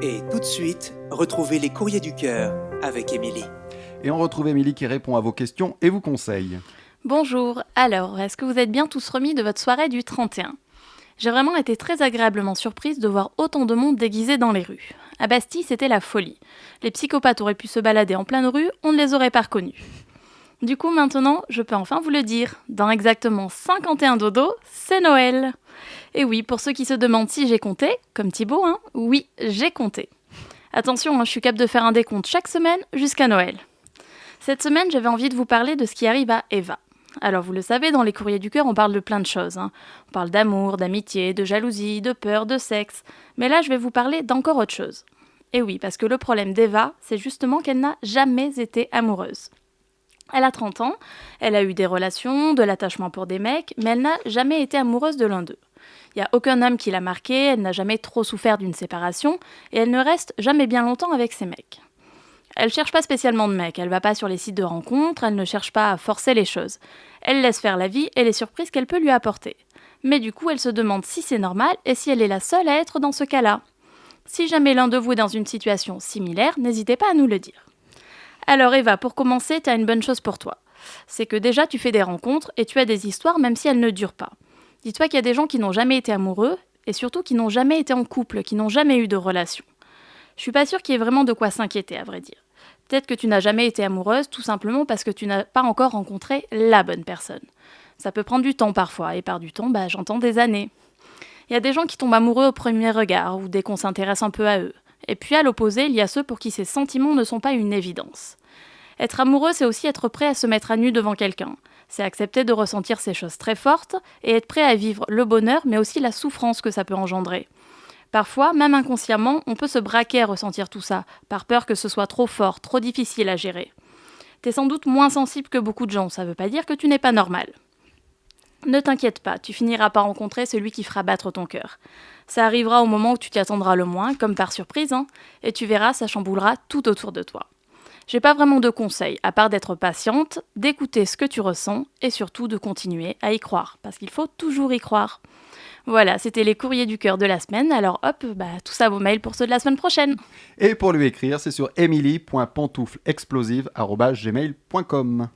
Et tout de suite, retrouvez les courriers du cœur avec Émilie. Et on retrouve Émilie qui répond à vos questions et vous conseille. Bonjour, alors, est-ce que vous êtes bien tous remis de votre soirée du 31 ? J'ai vraiment été très agréablement surprise de voir autant de monde déguisé dans les rues. À Bastille, c'était la folie. Les psychopathes auraient pu se balader en pleine rue, on ne les aurait pas reconnus. Du coup, maintenant, je peux enfin vous le dire. Dans exactement 51 dodo, c'est Noël. Et oui, pour ceux qui se demandent si j'ai compté, comme Thibaut, oui, j'ai compté. Attention, je suis capable de faire un décompte chaque semaine jusqu'à Noël. Cette semaine, j'avais envie de vous parler de ce qui arrive à Eva. Alors vous le savez, dans les courriers du cœur, on parle de plein de choses. On parle d'amour, d'amitié, de jalousie, de peur, de sexe. Mais là, je vais vous parler d'encore autre chose. Et oui, parce que le problème d'Eva, c'est justement qu'elle n'a jamais été amoureuse. Elle a 30 ans, elle a eu des relations, de l'attachement pour des mecs, mais elle n'a jamais été amoureuse de l'un d'eux. Il n'y a aucun homme qui l'a marquée, elle n'a jamais trop souffert d'une séparation, et elle ne reste jamais bien longtemps avec ses mecs. Elle cherche pas spécialement de mec, elle va pas sur les sites de rencontres, elle ne cherche pas à forcer les choses. Elle laisse faire la vie et les surprises qu'elle peut lui apporter. Mais du coup, elle se demande si c'est normal et si elle est la seule à être dans ce cas-là. Si jamais l'un de vous est dans une situation similaire, n'hésitez pas à nous le dire. Alors Eva, pour commencer, tu as une bonne chose pour toi. C'est que déjà tu fais des rencontres et tu as des histoires même si elles ne durent pas. Dis-toi qu'il y a des gens qui n'ont jamais été amoureux et surtout qui n'ont jamais été en couple, qui n'ont jamais eu de relation. Je suis pas sûre qu'il y ait vraiment de quoi s'inquiéter, à vrai dire. Peut-être que tu n'as jamais été amoureuse tout simplement parce que tu n'as pas encore rencontré la bonne personne. Ça peut prendre du temps parfois, et par du temps, j'entends des années. Il y a des gens qui tombent amoureux au premier regard, ou dès qu'on s'intéresse un peu à eux. Et puis à l'opposé, il y a ceux pour qui ces sentiments ne sont pas une évidence. Être amoureux, c'est aussi être prêt à se mettre à nu devant quelqu'un. C'est accepter de ressentir ces choses très fortes, et être prêt à vivre le bonheur, mais aussi la souffrance que ça peut engendrer. Parfois, même inconsciemment, on peut se braquer à ressentir tout ça, par peur que ce soit trop fort, trop difficile à gérer. T'es sans doute moins sensible que beaucoup de gens, ça veut pas dire que tu n'es pas normal. Ne t'inquiète pas, tu finiras par rencontrer celui qui fera battre ton cœur. Ça arrivera au moment où tu t'y attendras le moins, comme par surprise, et tu verras, ça chamboulera tout autour de toi. J'ai pas vraiment de conseils, à part d'être patiente, d'écouter ce que tu ressens, et surtout de continuer à y croire, parce qu'il faut toujours y croire. Voilà, c'était les courriers du cœur de la semaine, alors hop, tout ça vos mails pour ceux de la semaine prochaine. Et pour lui écrire, c'est sur emily.pantouflexplosive@gmail.com.